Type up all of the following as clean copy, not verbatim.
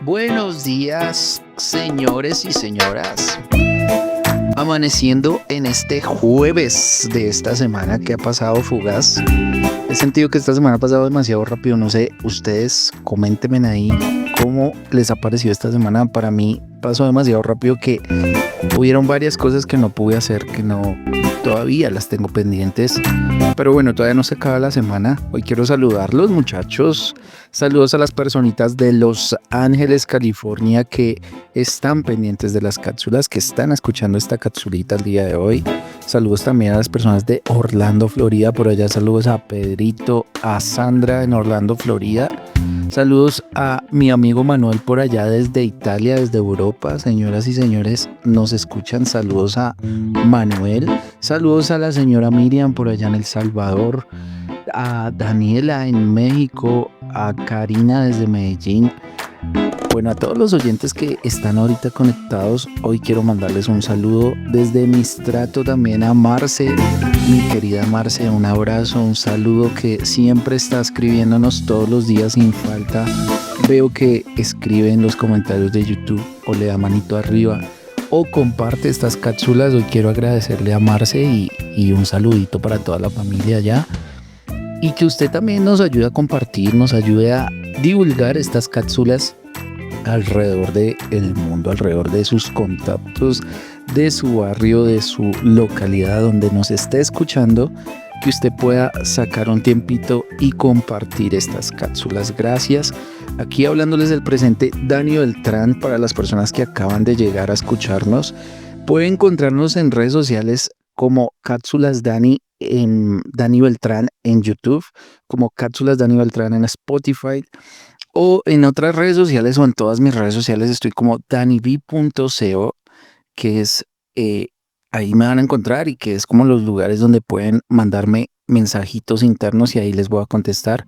Buenos días, señores y señoras. Amaneciendo en este jueves de esta semana que ha pasado fugaz. He sentido que esta semana ha pasado demasiado rápido. No sé, ustedes coméntenme ahí cómo les ha parecido esta semana. Para mí pasó demasiado rápido que hubieron varias cosas que no pude hacer, que no todavía las tengo pendientes. Pero bueno, todavía no se acaba la semana. Hoy quiero saludarlos, muchachos. Saludos a las personitas de Los Ángeles, California, que están pendientes de las cápsulas, que están escuchando esta capsulita el día de hoy. Saludos también a las personas de Orlando, Florida. Por allá saludos a Pedrito, a Sandra en Orlando, Florida. Saludos a mi amigo Manuel por allá desde Italia, desde Europa. Señoras y señores, nos escuchan. Saludos a Manuel. Saludos a la señora Miriam por allá en El Salvador. A Daniela en México. A Karina desde Medellín. Bueno, a todos los oyentes que están ahorita conectados, hoy quiero mandarles un saludo desde Mistrato también a Marce, mi querida Marce, un abrazo, un saludo que siempre está escribiéndonos todos los días sin falta. Veo que escribe en los comentarios de YouTube o le da manito arriba o comparte estas cápsulas. Hoy quiero agradecerle a Marce y un saludito para toda la familia allá. Y que usted también nos ayude a compartir, nos ayude a divulgar estas cápsulas alrededor del mundo, alrededor de sus contactos, de su barrio, de su localidad donde nos esté escuchando, que usted pueda sacar un tiempito y compartir estas cápsulas. Gracias. Aquí hablándoles del presente, Dani Beltrán, para las personas que acaban de llegar a escucharnos, puede encontrarnos en redes sociales como Cápsulas Dani, en Dani Beltrán en YouTube, como Cápsulas Dani Beltrán en Spotify, o en otras redes sociales o en todas mis redes sociales estoy como daniv.co, que es ahí me van a encontrar y que es como los lugares donde pueden mandarme mensajitos internos y ahí les voy a contestar.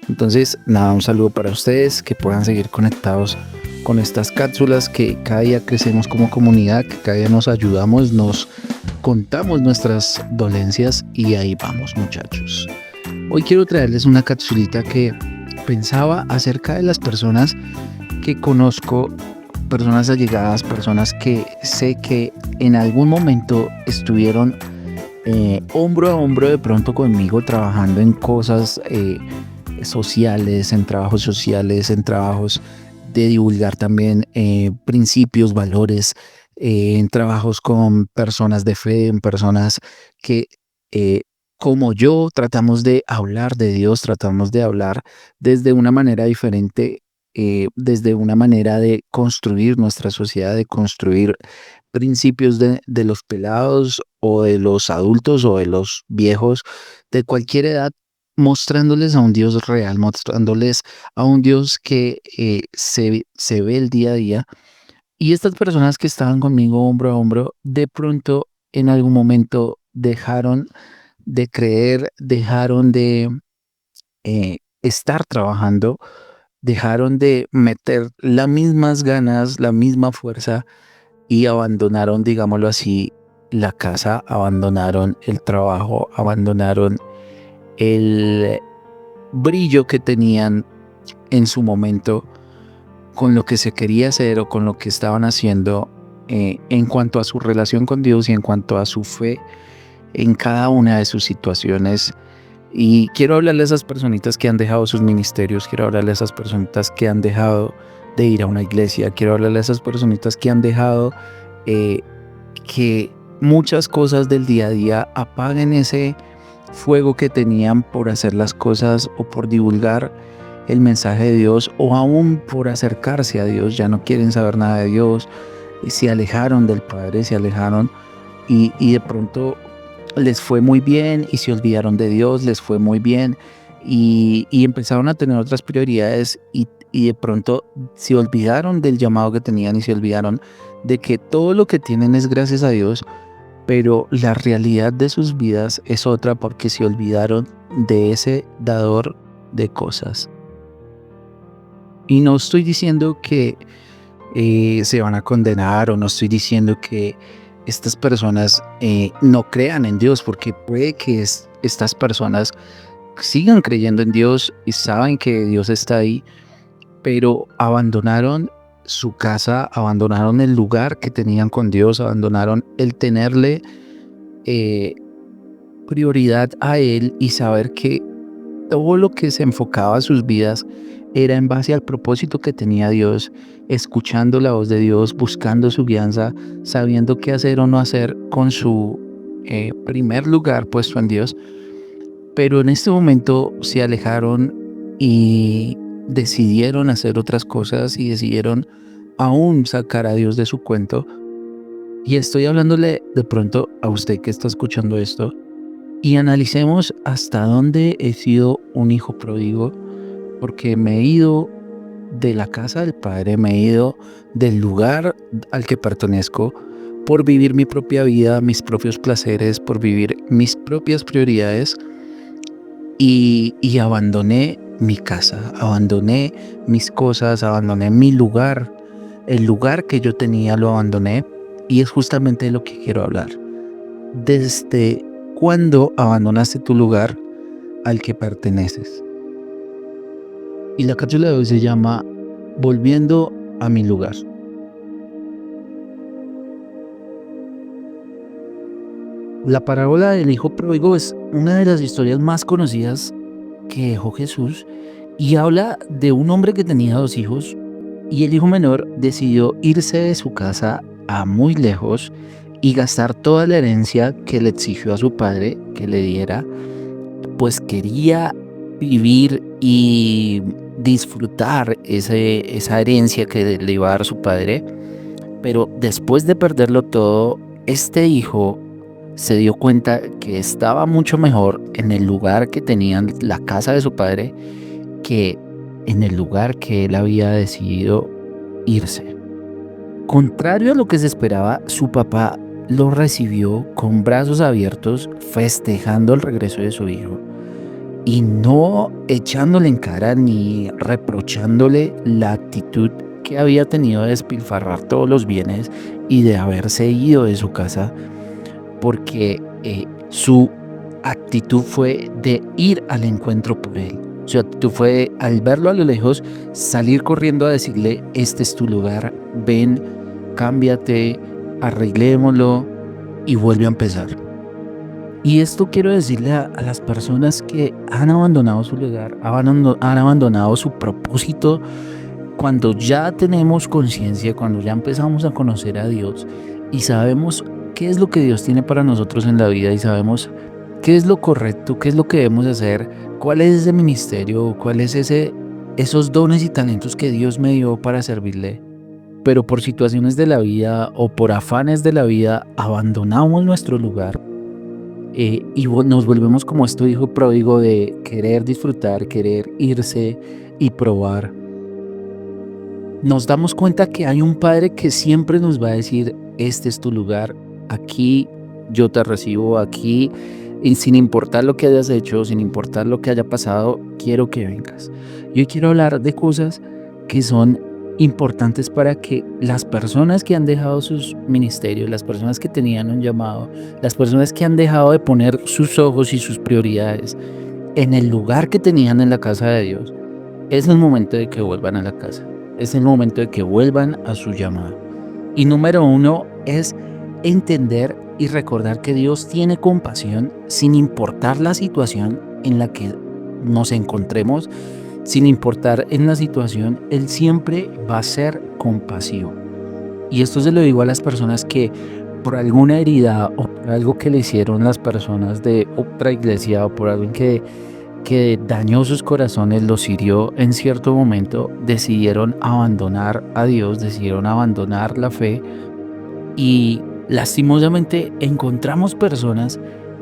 Entonces, nada, un saludo para ustedes, que puedan seguir conectados con estas cápsulas, que cada día crecemos como comunidad, que cada día nos ayudamos, nos contamos nuestras dolencias y ahí vamos, muchachos. Hoy quiero traerles una capsulita que pensaba acerca de las personas que conozco, personas allegadas, personas que sé que en algún momento estuvieron hombro a hombro de pronto conmigo trabajando en cosas sociales, en trabajos sociales, en trabajos de divulgar también principios, valores, en trabajos con personas de fe, en personas que como yo tratamos de hablar de Dios, tratamos de hablar desde una manera diferente, desde una manera de construir nuestra sociedad, de construir principios de los pelados o de los adultos o de los viejos, de cualquier edad, mostrándoles a un Dios real, mostrándoles a un Dios que se ve el día a día. Y estas personas que estaban conmigo hombro a hombro, de pronto en algún momento dejaron de creer, dejaron de estar trabajando, dejaron de meter las mismas ganas, la misma fuerza y abandonaron, digámoslo así, la casa, abandonaron el trabajo, abandonaron el brillo que tenían en su momento con lo que se quería hacer o con lo que estaban haciendo en cuanto a su relación con Dios y en cuanto a su fe en cada una de sus situaciones. Y quiero hablarle a esas personitas que han dejado sus ministerios, quiero hablarle a esas personitas que han dejado de ir a una iglesia, quiero hablarle a esas personitas que han dejado que muchas cosas del día a día apaguen ese fuego que tenían por hacer las cosas o por divulgar el mensaje de Dios o aún por acercarse a Dios. Ya no quieren saber nada de Dios, se alejaron del Padre, se alejaron y de pronto les fue muy bien y se olvidaron de Dios, les fue muy bien y empezaron a tener otras prioridades y de pronto se olvidaron del llamado que tenían y se olvidaron de que todo lo que tienen es gracias a Dios, pero la realidad de sus vidas es otra porque se olvidaron de ese dador de cosas. Y no estoy diciendo que se van a condenar o no estoy diciendo que estas personas no crean en Dios, porque puede que estas personas sigan creyendo en Dios y saben que Dios está ahí, pero abandonaron su casa, abandonaron el lugar que tenían con Dios, abandonaron el tenerle eh, prioridad a Él y saber que todo lo que se enfocaba a sus vidas era en base al propósito que tenía Dios, escuchando la voz de Dios, buscando su guianza, sabiendo qué hacer o no hacer con su primer lugar puesto en Dios. Pero en este momento se alejaron y decidieron hacer otras cosas y decidieron aún sacar a Dios de su cuento. Y estoy hablándole de pronto a usted que está escuchando esto y analicemos hasta dónde he sido un hijo pródigo, porque me he ido de la casa del Padre, me he ido del lugar al que pertenezco por vivir mi propia vida, mis propios placeres, por vivir mis propias prioridades y abandoné mi casa, abandoné mis cosas, abandoné mi lugar, el lugar que yo tenía lo abandoné y es justamente de lo que quiero hablar. ¿Desde cuándo abandonaste tu lugar al que perteneces? Y la cápsula de hoy se llama Volviendo a mi lugar. La parábola del hijo pródigo es una de las historias más conocidas que dejó Jesús y habla de un hombre que tenía 2 hijos y el hijo menor decidió irse de su casa a muy lejos y gastar toda la herencia que le exigió a su padre que le diera, pues quería vivir y disfrutar esa herencia que le iba a dar su padre, pero después de perderlo todo, este hijo se dio cuenta que estaba mucho mejor en el lugar que tenían la casa de su padre que en el lugar que él había decidido irse. Contrario a lo que se esperaba, su papá lo recibió con brazos abiertos, festejando el regreso de su hijo y no echándole en cara ni reprochándole la actitud que había tenido de despilfarrar todos los bienes y de haberse ido de su casa, porque su actitud fue de ir al encuentro por él. Su actitud fue, al verlo a lo lejos, salir corriendo a decirle: este es tu lugar, ven, cámbiate, arreglémoslo y vuelve a empezar. Y esto quiero decirle a las personas que han abandonado su lugar, han abandonado su propósito. Cuando ya tenemos conciencia, cuando ya empezamos a conocer a Dios y sabemos qué es lo que Dios tiene para nosotros en la vida y sabemos qué es lo correcto, qué es lo que debemos hacer, cuál es ese ministerio, cuál es esos dones y talentos que Dios me dio para servirle, pero por situaciones de la vida o por afanes de la vida abandonamos nuestro lugar y nos volvemos como este hijo pródigo de querer disfrutar, querer irse y probar. Nos damos cuenta que hay un padre que siempre nos va a decir: este es tu lugar, aquí yo te recibo, aquí, y sin importar lo que hayas hecho, sin importar lo que haya pasado, quiero que vengas. Yo quiero hablar de cosas que son importantes para que las personas que han dejado sus ministerios, las personas que tenían un llamado, las personas que han dejado de poner sus ojos y sus prioridades en el lugar que tenían en la casa de Dios, es el momento de que vuelvan a la casa. Es el momento de que vuelvan a su llamado. Y número 1 es entender y recordar que Dios tiene compasión sin importar la situación en la que nos encontremos, sin importar en la situación, Él siempre va a ser compasivo. Y esto se lo digo a las personas que por alguna herida o por algo que le hicieron las personas de otra iglesia o por algo que dañó sus corazones, los hirió en cierto momento, decidieron abandonar a Dios, decidieron abandonar la fe y lastimosamente encontramos personas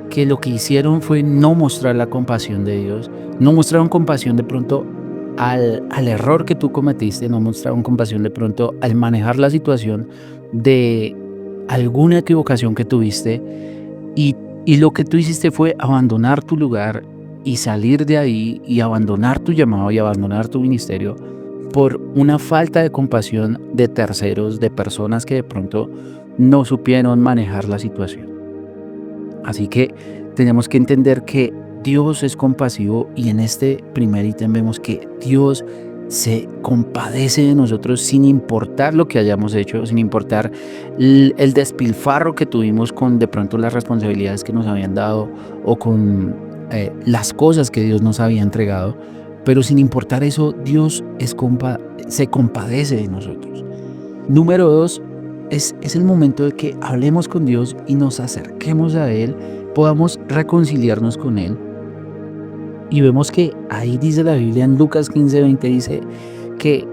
que lo que hicieron fue no mostrar la compasión de Dios, no mostraron compasión de pronto al error que tú cometiste, no mostraron compasión de pronto al manejar la situación de alguna equivocación que tuviste y lo que tú hiciste fue abandonar tu lugar y salir de ahí y abandonar tu llamado y abandonar tu ministerio por una falta de compasión de terceros, de personas que de pronto no supieron manejar la situación. Así que tenemos que entender que Dios es compasivo y en este primer ítem vemos que Dios se compadece de nosotros sin importar lo que hayamos hecho, sin importar el despilfarro que tuvimos con de pronto las responsabilidades que nos habían dado o con las cosas que Dios nos había entregado, pero sin importar eso, Dios se compadece de nosotros. Número dos, es el momento de que hablemos con Dios y nos acerquemos a Él, podamos reconciliarnos con Él. Y vemos que ahí dice la Biblia en Lucas 15:20, dice que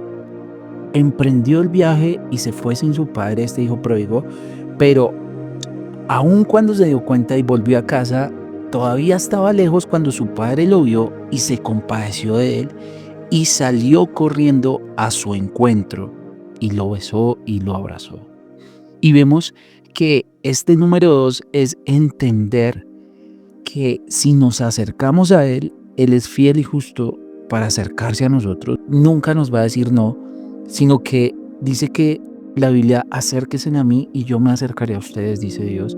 emprendió el viaje y se fue sin su padre, este hijo pródigo, pero aun cuando se dio cuenta y volvió a casa, todavía estaba lejos cuando su padre lo vio y se compadeció de él y salió corriendo a su encuentro y lo besó y lo abrazó. Y vemos que este número 2 es entender que si nos acercamos a Él, Él es fiel y justo para acercarse a nosotros. Nunca nos va a decir no, sino que dice que la Biblia, acérquense a mí y yo me acercaré a ustedes, dice Dios.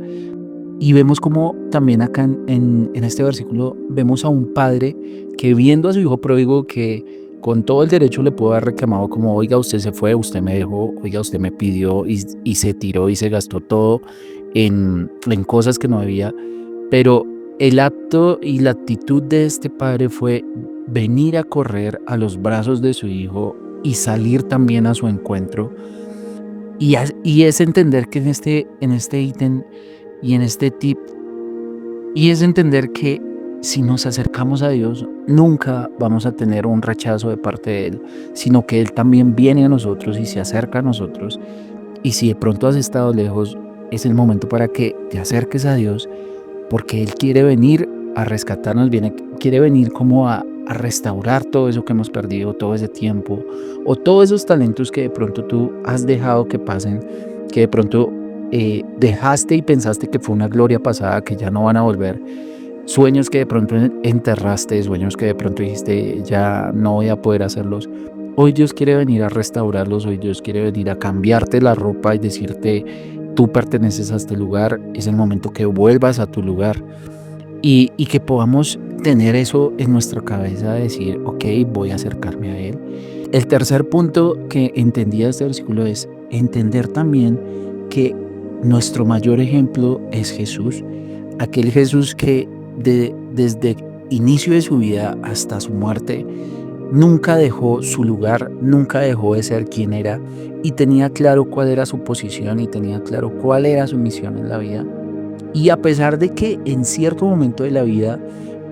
Y vemos como también acá en este versículo vemos a un padre que viendo a su hijo pródigo que con todo el derecho le pudo haber reclamado como, oiga, usted se fue, usted me dejó, oiga, usted me pidió y se tiró y se gastó todo en cosas que no había. Pero el acto y la actitud de este padre fue venir a correr a los brazos de su hijo y salir también a su encuentro. Y es entender que en este ítem y en este tip, y es entender que si nos acercamos a Dios, nunca vamos a tener un rechazo de parte de Él, sino que Él también viene a nosotros y se acerca a nosotros. Y si de pronto has estado lejos, es el momento para que te acerques a Dios, porque Él quiere venir a rescatarnos, quiere venir como a restaurar todo eso que hemos perdido, todo ese tiempo, o todos esos talentos que de pronto tú has dejado que pasen, que de pronto dejaste y pensaste que fue una gloria pasada, que ya no van a volver. Sueños que de pronto enterraste, sueños que de pronto dijiste, ya no voy a poder hacerlos. Hoy Dios quiere venir a restaurarlos, hoy Dios quiere venir a cambiarte la ropa y decirte, tú perteneces a este lugar, es el momento que vuelvas a tu lugar y que podamos tener eso en nuestra cabeza, de decir, ok, voy a acercarme a Él. El tercer punto que entendí de este versículo es entender también que nuestro mayor ejemplo es Jesús, aquel Jesús que desde inicio de su vida hasta su muerte nunca dejó su lugar, nunca dejó de ser quien era y tenía claro cuál era su posición y tenía claro cuál era su misión en la vida. Y a pesar de que en cierto momento de la vida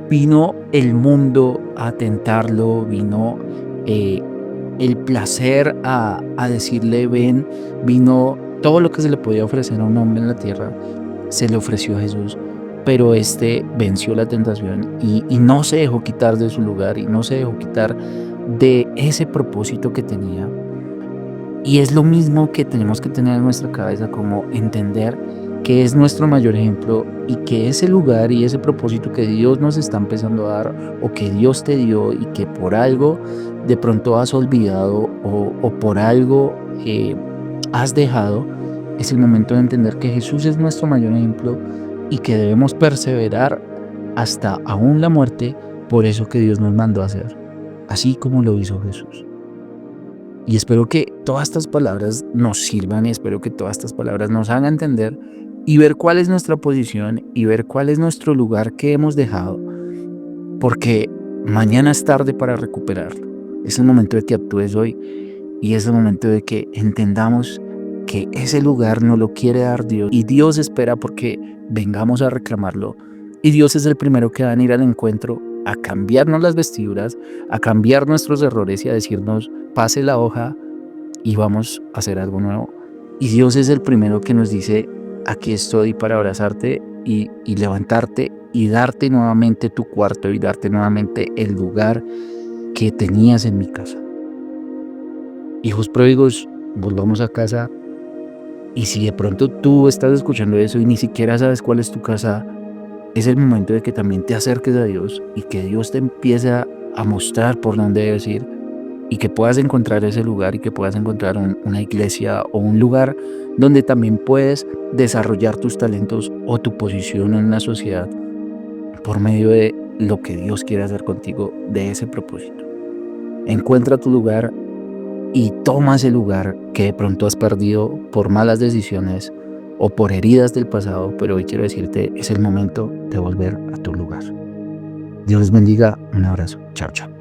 vino el mundo a tentarlo, vino el placer a decirle ven, vino todo lo que se le podía ofrecer a un hombre en la tierra, se le ofreció a Jesús, pero este venció la tentación y no se dejó quitar de su lugar y no se dejó quitar de ese propósito que tenía. Y es lo mismo que tenemos que tener en nuestra cabeza, como entender que es nuestro mayor ejemplo y que ese lugar y ese propósito que Dios nos está empezando a dar o que Dios te dio y que por algo de pronto has olvidado o por algo has dejado, es el momento de entender que Jesús es nuestro mayor ejemplo y que debemos perseverar hasta aún la muerte por eso que Dios nos mandó a hacer, así como lo hizo Jesús. Y espero que todas estas palabras nos sirvan y espero que todas estas palabras nos hagan entender y ver cuál es nuestra posición y ver cuál es nuestro lugar que hemos dejado, porque mañana es tarde para recuperarlo. Es el momento de que actúes hoy y es el momento de que entendamos que ese lugar no lo quiere dar Dios y Dios espera porque vengamos a reclamarlo. Y Dios es el primero que va a venir al encuentro a cambiarnos las vestiduras, a cambiar nuestros errores y a decirnos, pase la hoja y vamos a hacer algo nuevo. Y Dios es el primero que nos dice, aquí estoy para abrazarte y levantarte y darte nuevamente tu cuarto y darte nuevamente el lugar que tenías en mi casa. Hijos pródigos, volvamos a casa. Y si de pronto tú estás escuchando eso y ni siquiera sabes cuál es tu casa, es el momento de que también te acerques a Dios y que Dios te empiece a mostrar por dónde debes ir y que puedas encontrar ese lugar y que puedas encontrar una iglesia o un lugar donde también puedes desarrollar tus talentos o tu posición en la sociedad por medio de lo que Dios quiere hacer contigo, de ese propósito. encuentra tu lugar y toma ese lugar que de pronto has perdido por malas decisiones o por heridas del pasado, pero hoy quiero decirte, es el momento de volver a tu lugar. Dios les bendiga, un abrazo, chao, chao.